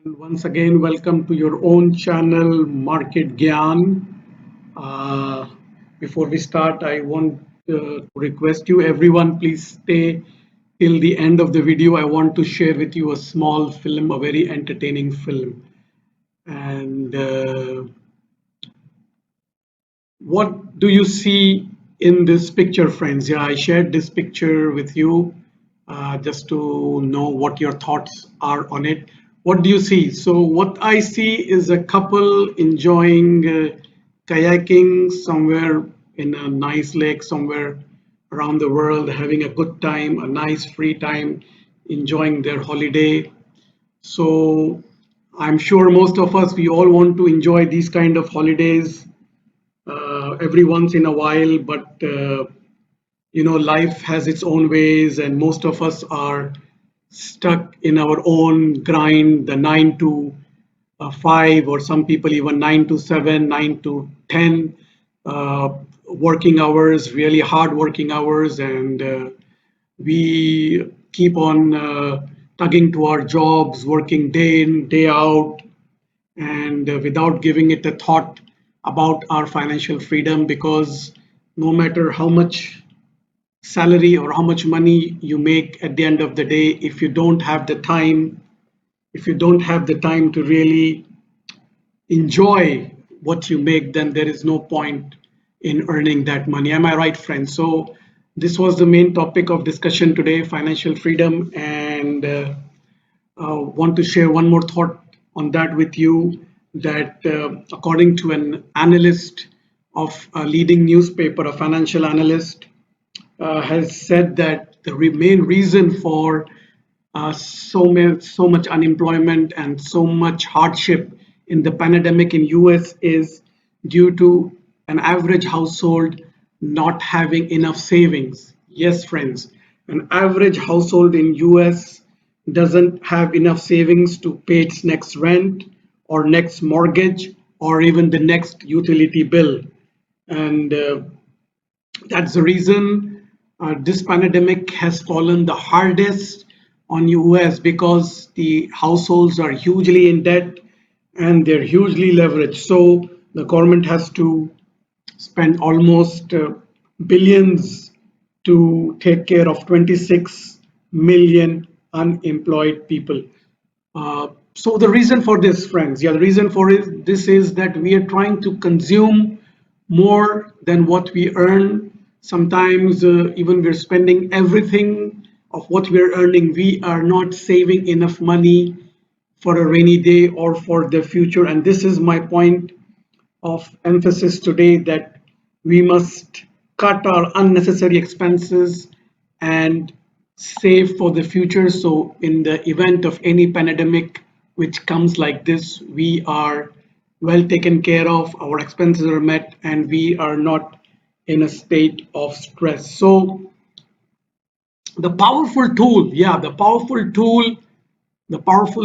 And once again, welcome to your own channel, Market Gyaan. Uh, Before we start, I want to request you, everyone, please stay till the end of the video. I want to share with you a small film, a very entertaining film. And what do you see in this picture, friends? Yeah, I shared this picture with you just to know what your thoughts are on it. What do you see? So, what I see is a couple enjoying kayaking somewhere in a nice lake, somewhere around the world, having a good time, a nice free time, enjoying their holiday. So, I'm sure most of us, we all want to enjoy these kind of holidays every once in a while, but life has its own ways, and most of us are stuck in our own grind, the 9 to 5, or some people even 9 to 7, 9 to 10 working hours, really hard working hours, and we keep on tugging to our jobs, working day in, day out, and without giving it a thought about our financial freedom, because no matter how much salary or how much money you make at the end of the day, if you don't have the time, if you don't have the time to really enjoy what you make, then there is no point in earning that money. Am I right, friends? So this was the main topic of discussion today, financial freedom, and want to share one more thought on that with you, that according to an analyst of a leading newspaper, a financial analyst, has said that the main reason for so much unemployment and so much hardship in the pandemic in US is due to an average household not having enough savings. Yes, friends, an average household in US doesn't have enough savings to pay its next rent or next mortgage or even the next utility bill. And that's the reason this pandemic has fallen the hardest on US, because the households are hugely in debt and they're hugely leveraged. So the government has to spend almost billions to take care of 26 million unemployed people. So the reason for this, friends, the reason for this is that we are trying to consume more than what we earn. Sometimes even we're spending everything of what we're earning. We are not saving enough money for a rainy day or for the future. And this is my point of emphasis today, that we must cut our unnecessary expenses and save for the future. So, in the event of any pandemic which comes like this, we are well taken care of, our expenses are met, and we are not in a state of stress. So, the powerful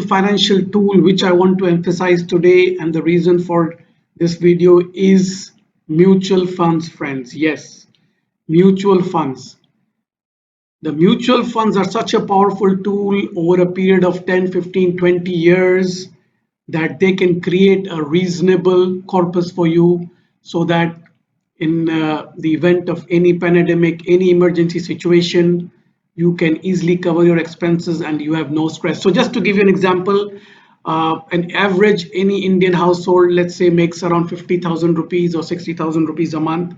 financial tool which I want to emphasize today, and the reason for this video, is mutual funds, friends. Yes, mutual funds. The mutual funds are such a powerful tool over a period of 10, 15, 20 years, that they can create a reasonable corpus for you, so that in the event of any pandemic, any emergency situation, you can easily cover your expenses and you have no stress. So just to give you an example, an average any Indian household, let's say, makes around 50,000 rupees or 60,000 rupees a month.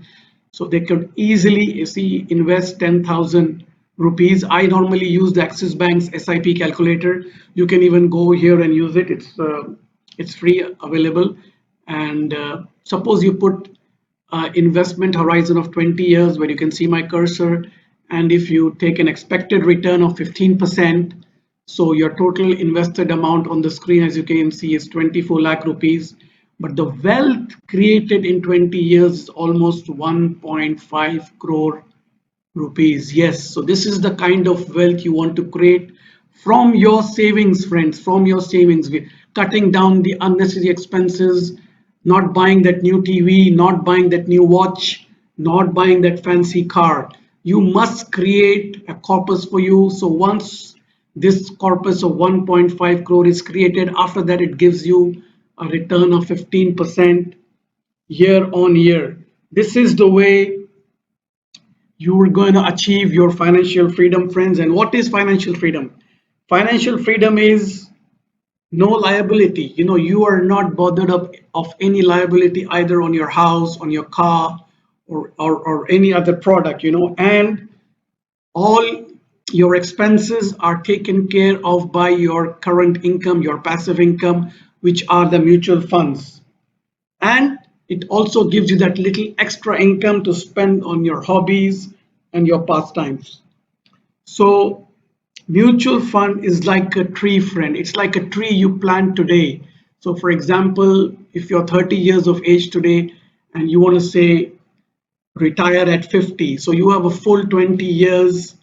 So they could easily, you see, invest 10,000 rupees. I normally use the Axis Bank's SIP calculator. You can even go here and use it. It's free, available. And suppose you put investment horizon of 20 years, where you can see my cursor, and if you take an expected return of 15%, so your total invested amount on the screen, as you can see, is 24 lakh rupees, but the wealth created in 20 years is almost 1.5 crore rupees. Yes, so this is the kind of wealth you want to create from your savings, friends, from your savings. Cutting down the unnecessary expenses, not buying that new TV, not buying that new watch, not buying that fancy car. You must create a corpus for you. So once this corpus of 1.5 crore is created. After that, it gives you a return of 15% year on year. This is the way you're going to achieve your financial freedom, friends. And what is financial freedom? Financial freedom is no liability. You are not bothered of any liability either on your house, on your car, or any other product, and all your expenses are taken care of by your current income, your passive income, which are the mutual funds. And it also gives you that little extra income to spend on your hobbies and your pastimes. So mutual fund is like a tree, friend. It's like a tree you plant today. So for example, if you're 30 years of age today and you want to say retire at 50, so you have a full 20 years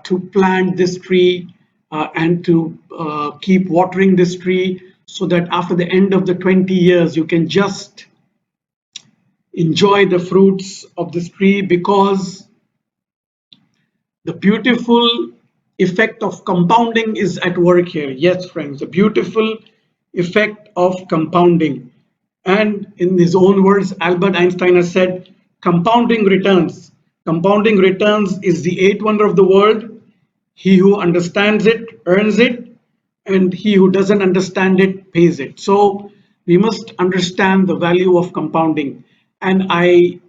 to plant this tree and to keep watering this tree, so that after the end of the 20 years you can just enjoy the fruits of this tree. Because the beautiful effect of compounding is at work here. Yes, friends, the beautiful effect of compounding. And in his own words, Albert Einstein has said, compounding returns. Compounding returns is the eighth wonder of the world. He who understands it earns it, and he who doesn't understand it pays it. So we must understand the value of compounding. And I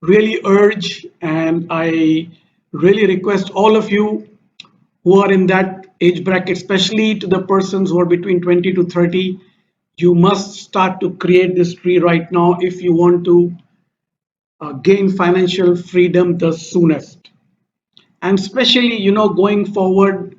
really urge and I really request all of you who are in that age bracket, especially to the persons who are between 20 to 30, you must start to create this tree right now if you want to gain financial freedom the soonest. And especially, going forward,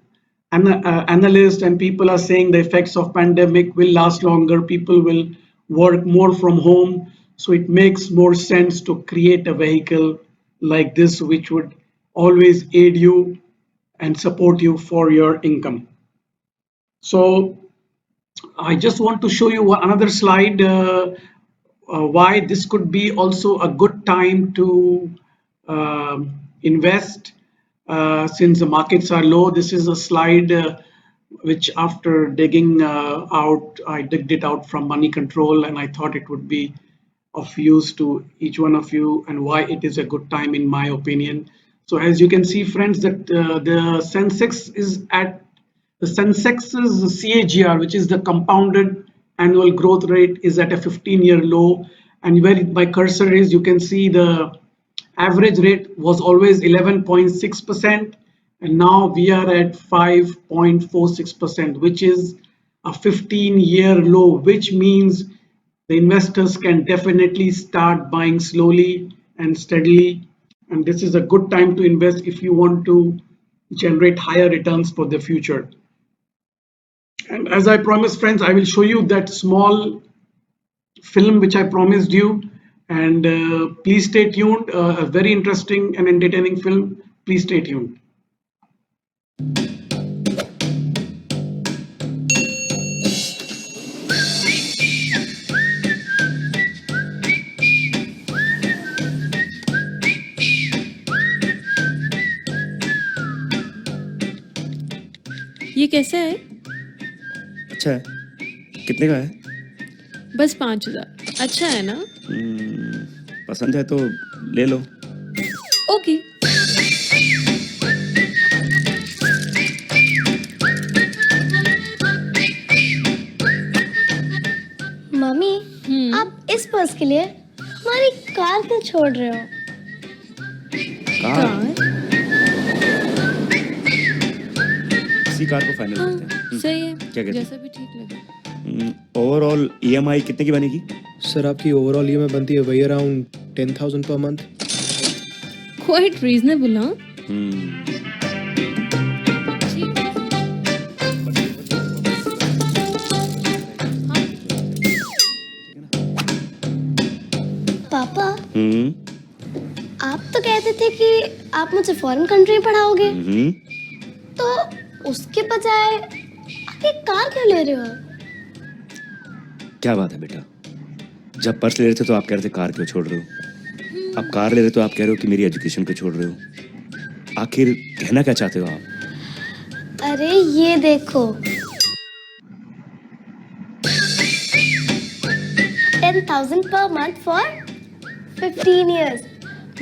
analysts and people are saying the effects of pandemic will last longer. People will work more from home. So it makes more sense to create a vehicle like this, which would always aid you and support you for your income. So I just want to show you another slide, why this could be also a good time to invest since the markets are low. This is a slide which after digging I digged it out from Money Control, and I thought it would be of use to each one of you and why it is a good time in my opinion. So as you can see, friends, that the Sensex's CAGR, which is the compounded annual growth rate, is at a 15-year low. And where my cursor is, you can see the average rate was always 11.6%, and now we are at 5.46%, which is a 15-year low, which means the investors can definitely start buying slowly and steadily. And this is a good time to invest if you want to generate higher returns for the future. And as I promised, friends, I will show you that small film which I promised you. And please stay tuned. A very interesting and entertaining film. Please stay tuned. ये कैसा है? अच्छा है। कितने का है? बस 5,000। अच्छा है ना? पसंद है तो ले लो। ओके। मम्मी, आप इस पर्स के लिए हमारी कार क्यों छोड़ रहे हो? कार? इसी कार को फाइनल करते हैं। सही है। क्या कहते जैसा भी ठीक लगे। ओवरऑल EMI कितने की बनेगी? सर, आपकी ओवरऑल EMI बनती है वही around 10,000 per month. Quite reasonable, हाँ? पापा, आप तो कहते थे कि आप मुझे फॉरेन कंट्री में पढ़ाओगे, तो उसके बजाय आप एक कार क्यों ले रहे हो? क्या बात है बेटा, जब पर्स ले रहे थे तो आप कह रहे थे कार क्यों छोड़ रहे हो, अब कार ले रहे तो आप कह रहे हो कि मेरी एजुकेशन को छोड़ रहे हो। आखिर कहना क्या चाहते हो आप? अरे ये देखो 10,000 per month for 15 years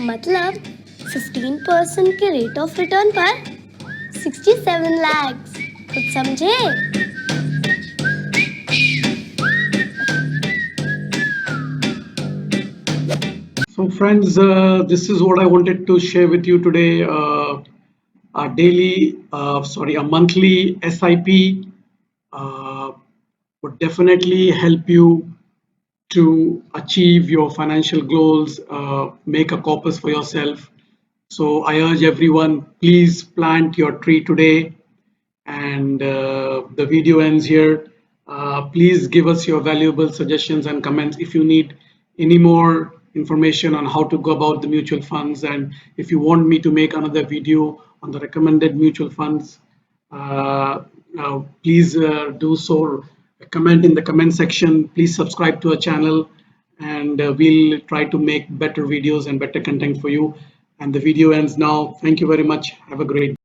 मतलब 15% के रेट ऑफ रिटर्न पर 67 lakhs कुछ समझे? So friends, this is what I wanted to share with you today. A monthly SIP would definitely help you to achieve your financial goals, make a corpus for yourself. So I urge everyone, please plant your tree today. And the video ends here. Please give us your valuable suggestions and comments if you need any more information on how to go about the mutual funds, and if you want me to make another video on the recommended mutual funds, please do so. Comment in the comment section. Please subscribe to our channel, and we'll try to make better videos and better content for you. And the video ends now. Thank you very much. Have a great day.